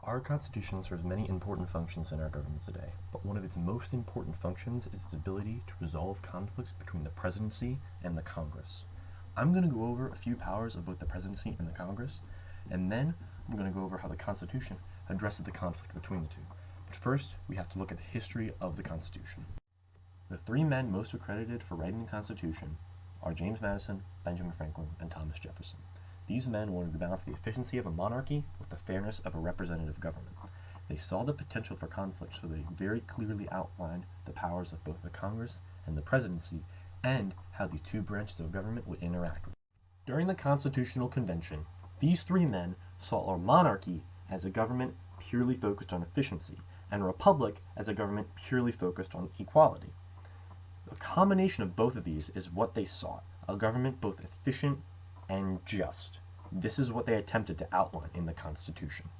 Our Constitution serves many important functions in our government today, but one of its most important functions is its ability to resolve conflicts between the Presidency and the Congress. I'm going to go over a few powers of both the Presidency and the Congress, and then I'm going to go over how the Constitution addresses the conflict between the two. But first, we have to look at the history of the Constitution. The three men most accredited for writing the Constitution are James Madison, Benjamin Franklin, and Thomas Jefferson. These men wanted to balance the efficiency of a monarchy with the fairness of a representative government. They saw the potential for conflict, so they very clearly outlined the powers of both the Congress and the Presidency, and how these two branches of government would interact. During the Constitutional Convention, these three men saw a monarchy as a government purely focused on efficiency, and a republic as a government purely focused on equality. A combination of both of these is what they sought, a government both efficient and just. This is what they attempted to outline in the Constitution.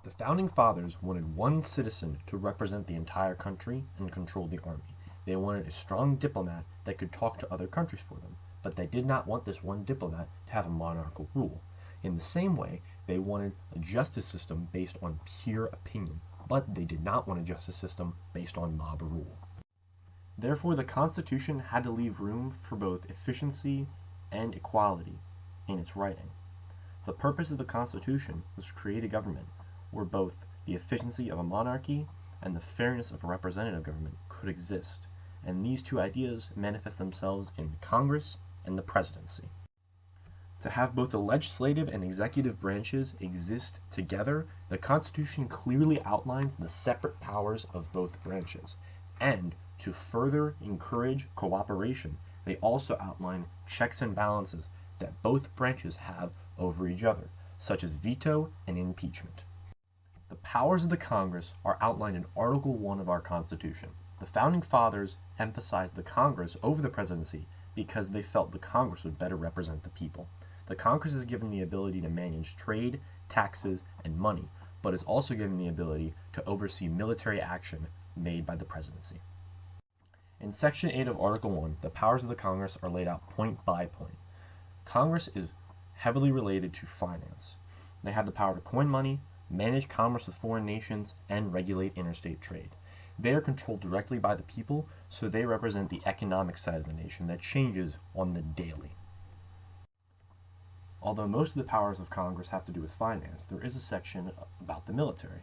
The Founding Fathers wanted one citizen to represent the entire country and control the army. They wanted a strong diplomat that could talk to other countries for them, but they did not want this one diplomat to have a monarchical rule. In the same way, they wanted a justice system based on pure opinion, but they did not want a justice system based on mob rule. Therefore, the Constitution had to leave room for both efficiency and equality in its writing. The purpose of the Constitution was to create a government where both the efficiency of a monarchy and the fairness of a representative government could exist, and these two ideas manifest themselves in the Congress and the Presidency. To have both the legislative and executive branches exist together, the Constitution clearly outlines the separate powers of both branches, and to further encourage cooperation, they also outline checks and balances that both branches have over each other, such as veto and impeachment. The powers of the Congress are outlined in Article 1 of our Constitution. The Founding Fathers emphasized the Congress over the Presidency because they felt the Congress would better represent the people. The Congress is given the ability to manage trade, taxes, and money, but is also given the ability to oversee military action made by the Presidency. In Section 8 of Article 1, the powers of the Congress are laid out point by point. Congress is heavily related to finance. They have the power to coin money, manage commerce with foreign nations, and regulate interstate trade. They are controlled directly by the people, so they represent the economic side of the nation that changes on the daily. Although most of the powers of Congress have to do with finance, there is a section about the military.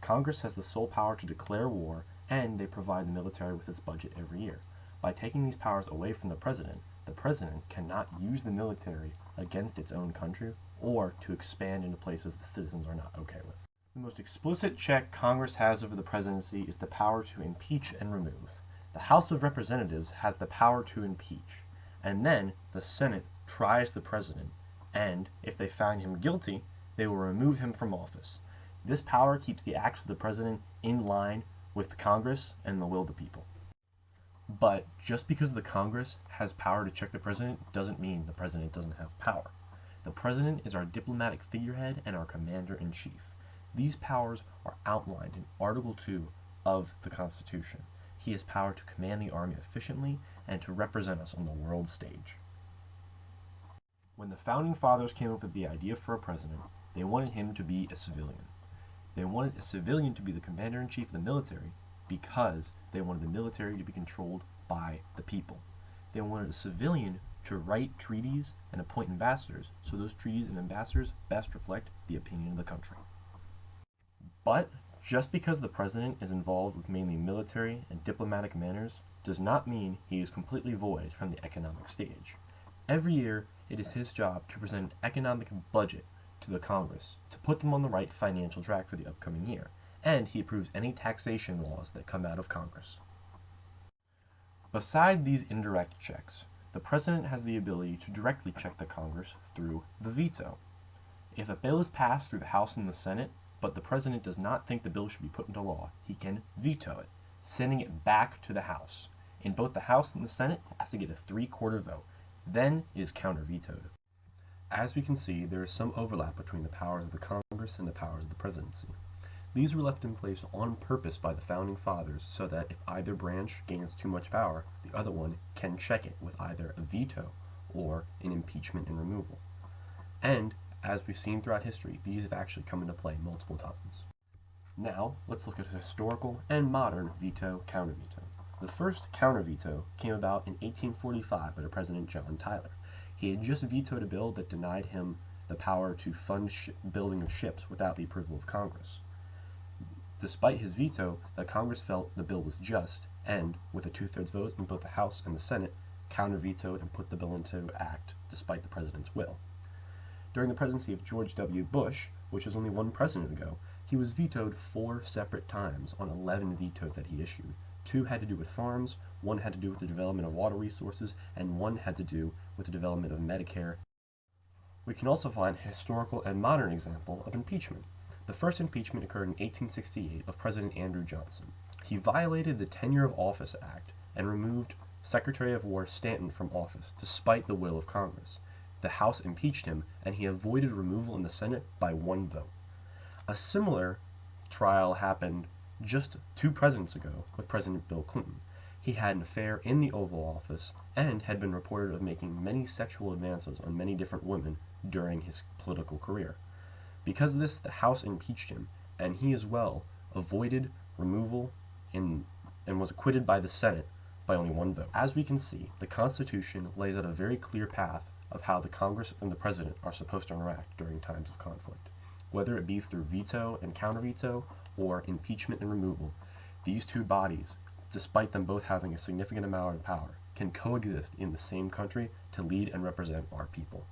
Congress has the sole power to declare war, and they provide the military with its budget every year. By taking these powers away from the president cannot use the military against its own country or to expand into places the citizens are not okay with. The most explicit check Congress has over the presidency is the power to impeach and remove. The House of Representatives has the power to impeach, and then the Senate tries the president, and if they find him guilty, they will remove him from office. This power keeps the acts of the president in line with the Congress and the will of the people. But just because the Congress has power to check the president doesn't mean the president doesn't have power. The president is our diplomatic figurehead and our commander-in-chief. These powers are outlined in Article 2 of the Constitution. He has power to command the army efficiently and to represent us on the world stage. When the Founding Fathers came up with the idea for a president, they wanted him to be a civilian. They wanted a civilian to be the commander-in-chief of the military because they wanted the military to be controlled by the people. They wanted a civilian to write treaties and appoint ambassadors, so those treaties and ambassadors best reflect the opinion of the country. But just because the president is involved with mainly military and diplomatic matters does not mean he is completely void from the economic stage. Every year, it is his job to present an economic budget to the Congress to put them on the right financial track for the upcoming year, and he approves any taxation laws that come out of Congress. Beside these indirect checks, the president has the ability to directly check the Congress through the veto. If a bill is passed through the House and the Senate, but the president does not think the bill should be put into law, he can veto it, sending it back to the House. In both the House and the Senate, it has to get a 3/4 vote. Then it is counter-vetoed. As we can see, there is some overlap between the powers of the Congress and the powers of the presidency. These were left in place on purpose by the Founding Fathers so that if either branch gains too much power, the other one can check it with either a veto or an impeachment and removal. And as we've seen throughout history, these have actually come into play multiple times. Now, let's look at a historical and modern veto counter-veto. The first counter-veto came about in 1845 under President John Tyler. He had just vetoed a bill that denied him the power to fund building of ships without the approval of Congress. Despite his veto, the Congress felt the bill was just, and, with a two-thirds vote in both the House and the Senate, counter-vetoed and put the bill into act despite the president's will. During the presidency of George W. Bush, which was only one president ago, he was vetoed 4 separate times on 11 vetoes that he issued. 2 had to do with farms, 1 had to do with the development of water resources, and 1 had to do with the development of Medicare. We can also find a historical and modern example of impeachment. The first impeachment occurred in 1868 of President Andrew Johnson. He violated the Tenure of Office Act and removed Secretary of War Stanton from office, despite the will of Congress. The House impeached him, and he avoided removal in the Senate by 1 vote. A similar trial happened just 2 presidents ago with President Bill Clinton. He had an affair in the Oval Office and had been reported of making many sexual advances on many different women during his political career. Because of this, the House impeached him, and he as well avoided removal and was acquitted by the Senate by only 1 vote. As we can see, the Constitution lays out a very clear path of how the Congress and the President are supposed to interact during times of conflict. Whether it be through veto and counter-veto, or impeachment and removal, these 2 bodies, despite them both having a significant amount of power, can coexist in the same country to lead and represent our people.